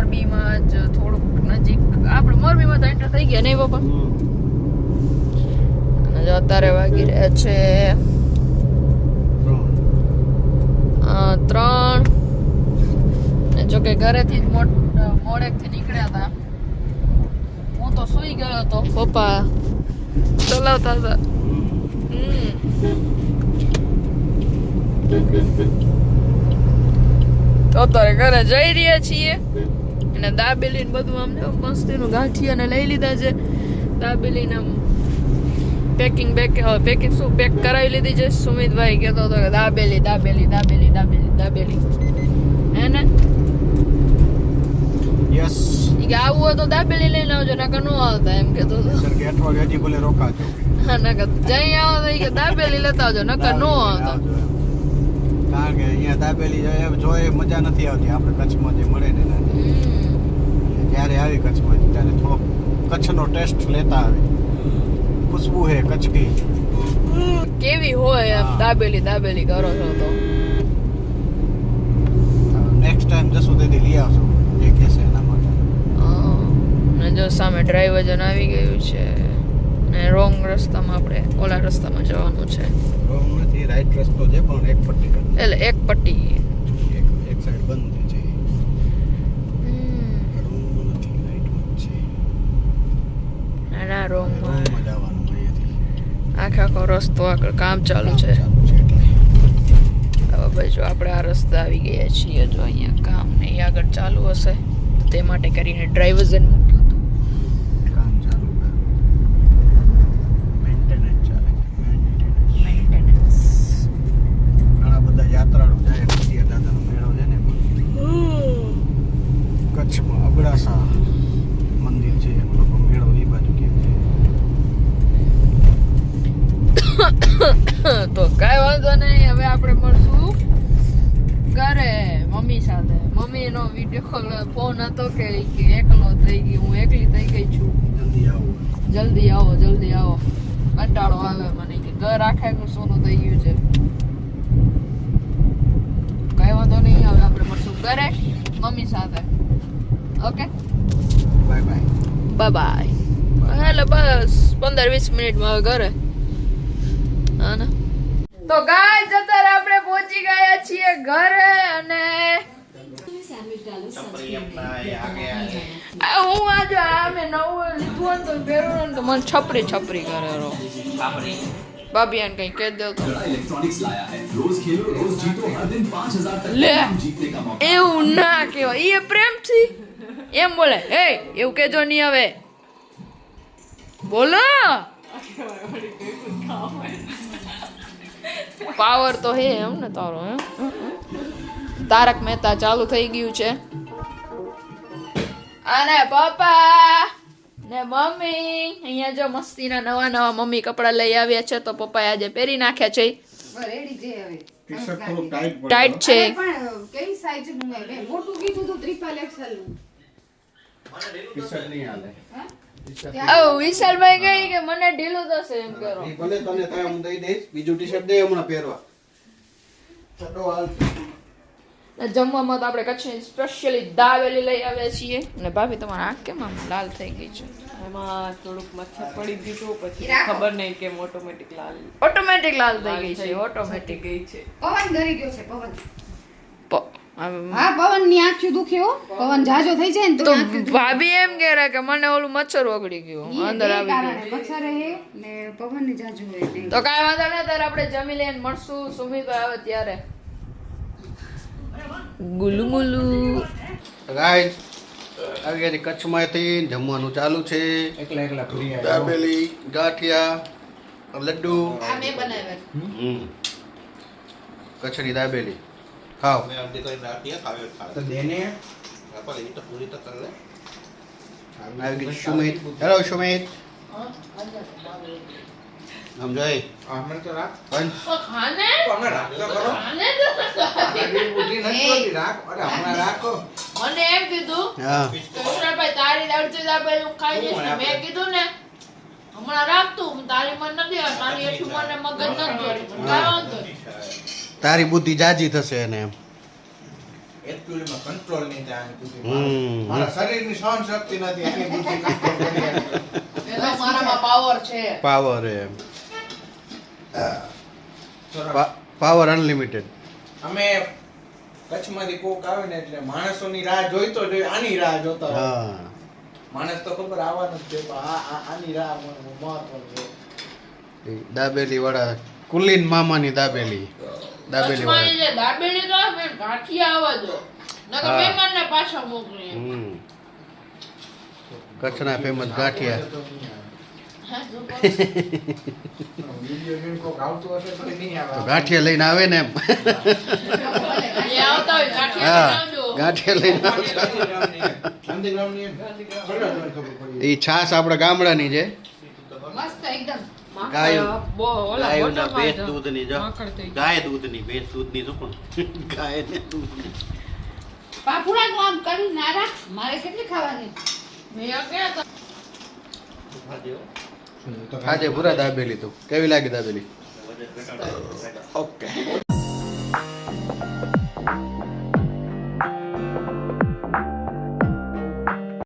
મોરબીમાં જ થોડુંક નજીક આપણે મોરબીમાં તો એન્ટર થઈ ગયા નહીં પપ્પા? અને જો અત્યારે વાગી રહ્યા છે 3. જો કે ઘરેથી જ મોડેકથી નીકળ્યા હતા. હું તો સૂઈ ગયો હતો, પપ્પા ચલાવતા હતા. તો અત્યારે ઘરે જઈ રહ્યા છીએ અને દાબેલી બધું આમ મસ્તીનું ગાંઠિયા ને લઈ લીધા છે. દાબેલી આમ પેકિંગ શું પેક કરાવી લીધી છે. સુમિતભાઈ કહેતો હતો કે દાબેલી દાબેલી દાબેલી દાબેલી દાબેલી હે ને? યસ. ઈ કે આવું હોય તો દાબેલી લઈને આવજો, નકર નો આવતા એમ કહેતો હતો. સર કે અઠવાડિયે હજી ભલે રોકાજો. હા, નકર જઈ આવો તો ઈ કે દાબેલી લેતા આવજો, નકર નો આવતા. કારણ કે અહીંયા દાબેલી જોઈએ મજા નથી આવતી આપણે કચ્છમાં જે મળે ને જ્યારે આવી કચ્છમાં ત્યારે થોડો કચ્છનો ટેસ્ટ લેતા આવે. ખુશ્બુ હે કચ્છ કી. કેવી હોય એમ દાબેલી દાબેલી કરો છો તો નેક્સ્ટ ટાઈમ જશું તેથી લઈ આવશો જે કહેશે એના માટે. ને જો સામે ડ્રાઈવર જન આવી ગયું છે ને રોંગ રસ્તામાં આપણે ઓલા રસ્તામાં જવાનું છે. રોંગ નથી, રાઈટ રસ્તો છે પણ એક પટ્ટી કરી એટલે એક પટ્ટી એક સાઈડ બંધ છે. રોંગમાં નથી, રાઈટમાં જ છે. ના રોંગમાં જવાનું અહીંયાથી. આખો રસ્તો આગળ કામ ચાલુ છે. હવે ભાઈ જો આપણે આ રસ્તા આવી ગયા છીએ, જો અહીંયા કામ ને આગળ ચાલુ હશે તે માટે કરીને ડ્રાઈવર મૂક્યું હતું. કામ ચાલુ છે, મેન્ટેનન્સ ચાલે છે. મેન્ટેનન્સ. ઘણા બધા યાત્રાળુ જાય નદિયા દાદાનો મેળો છે ને કચ્છમાં અબડાસા મંદિર છે, એમ લોકો મેળો એ બાજુ કે છે. તો કાંઈ વાંધો નહીં, હવે આપણે મળશું ઘરે મમ્મી સાથે. મમ્મીનો વિડીયો કોલ ફોન હતો કે એકલો થઈ ગઈ, હું એકલી થઈ ગઈ છું, જલ્દી આવો. જલ્દી આવો કંટાળો આવે મને કે ઘર આખા સોનું થઈ ગયું છે. કાંઈ વાંધો નહીં, હવે આપણે મળશું ઘરે મમ્મી સાથે. Okay, bye bye. બાય. એટલે બસ 15-20 મિનિટમાં હવે ઘરે. હા ને? તો ગાઈસ અત્યારે આપણે પહોંચી ગયા છીએ ઘરે અને હું આજે આમે નવું લીધું ને તો પહેરું ને તો મને છપરી છપરી કરે રો ભાભી આને કઈ કહી દો તો લે એવું ના કહેવાય. એ પ્રેમથી એમ બોલે, હે એવું કેજો નહીં હવે બોલો. પાવર તો હે એમ ને તારો. તારક મહેતા ચાલુ થઈ ગયું છે અને પપ્પા ને મમ્મી અહીંયા જો મસ્તીના નવા નવા મમ્મી કપડા લઈ આવ્યા છે, તો પપ્પાએ આજે પહેરી નાખ્યા છે. રેડી છે હવે. ટી-શર્ટ થોડું ટાઈટ ટાઈટ છે. પણ કઈ સાઈઝ નું હે? મોટું કીધું તો ટ્રિપલ એક્સેલ નું. ટી-શર્ટ નહીં હાલે. ઓ વિશાલભાઈ કહી કે મને ઢીલું થશે એમ કરો. એ ભલે તને થાય હું દઈ દઈશ, બીજું ટી-શર્ટ દે હમણાં પહેરવા. ચડો હાલ. જમવામાં તો આપણે કચ્છની સ્પેશિયલી દાબેલી લઈ આવ્યા છીએ. અને ભાભી તમારા આંખ કેમ આમ લાલ થઈ ગઈ છે? એમાં થોડુંક મચ્છર પડી દીધું, પછી ખબર નહીં કેમ ઓટોમેટિક લાલ થઈ ગઈ છે. ઓટોમેટિક ગઈ છે. પવન ગરી ગયો છે પવન. આમ હા પવન ની આંખી દુખે હો. પવન જાજો થઈ જાય ને તો તો આંખી દુખે. ભાભી એમ કહે કે મને ઓલું મચ્છર ઓગળી ગયું, અંદર આવી ગયું. મચ્છર હે ને પવન ની જાજુ હોય ને. તો કાંઈ વાંધો નહીં, ત્યારે આપણે જમી લઈને મળશું. સુમિતભાઈ આવે ત્યારે. ગુલુ ગુલુ ગાઈસ આવી ગયા કચ્છમાંથી જમવાનું ચાલુ છે. એકલા ફરી આવ્યા. દાબેલી, ગાંઠિયા, લડ્ડુ. આ મેં બનાવ્યા. કચ્છની દાબેલી ખાઓ. તો દેને આવી ગઈ સુમિત. હેલો સુમિત. સમજાય અમે તો રાખ પંચ ખાને અમે રાખતા કરો ખાને તો આની બુદ્ધિ નથી હોતી રાખ અરે હમણાં રાખો મને એમ કીધું હા કૃષ્ણભાઈ તારી દાડથી દાબેલું ખાઈ જઈશ ને મેં કીધું ને હમણાં રાખતું તારી મન નથી આવે તારી એટલું મને મગજ નથી જોડે કાંઈ વાંધો નહીં. તારી બુદ્ધિ જાજી થશે એને એમ એકચ્યુઅલીમાં કંટ્રોલ નહીં થાય આની બુદ્ધિ. હમ. મારા શરીરની સહન શક્તિ નથી આની બુદ્ધિ કંટ્રોલ કરી શકે. એ તો મારામાં પાવર છે. પાવર એમ સરસ. Power unlimited. અમે કચ્છમાંથી કોક આવે ને એટલે માણસોની રાહ જોઈતો જોઈએ આની રાહ જોતા હોય. હા માણસ તો ખબર આવવાનું જ છે પણ આની રાહ મહત્વની છે. એ દાબેલી વાળા કુલીન મામાની દાબેલી કચ્છમાં વાળા જે દાબેલી તો આવે ને ગાંઠિયા આવવા દો નકર હા. મહેમાનને પાછા મોકલી એમ. હમ કચ્છના ફેમસ ગાંઠિયા હા, જો કહો. વિડીયો જોઈને કોક આવતું હશે તો નહીં આવે. તો ગાંઠિયા લઈને આવે ને એમ એ આવતા હોય ગાંઠિયા હા બનાવજો. ગાંઠિયા લઈને આવે. ગાંધીગ્રામની એમ. ચલો, મને ખબર પડી. એ છાશ આપણા ગામડાની છે મસ્ત એકદમ ગાયું. બો ઓલા ગાયના બોટામાં ભેંસ જ દૂધની જો માખણ થઈ ગયું. ગાય દૂધની ભેંસ દૂધની શું પણ ગાય ને દૂધની પાપુડાનું આમ કરી ના રાખ મારે કેટલી ખાવાની મેં ક્યાં તો આજે પૂરા દાબેલી તું કેવી લાગી દાબેલી ઓકે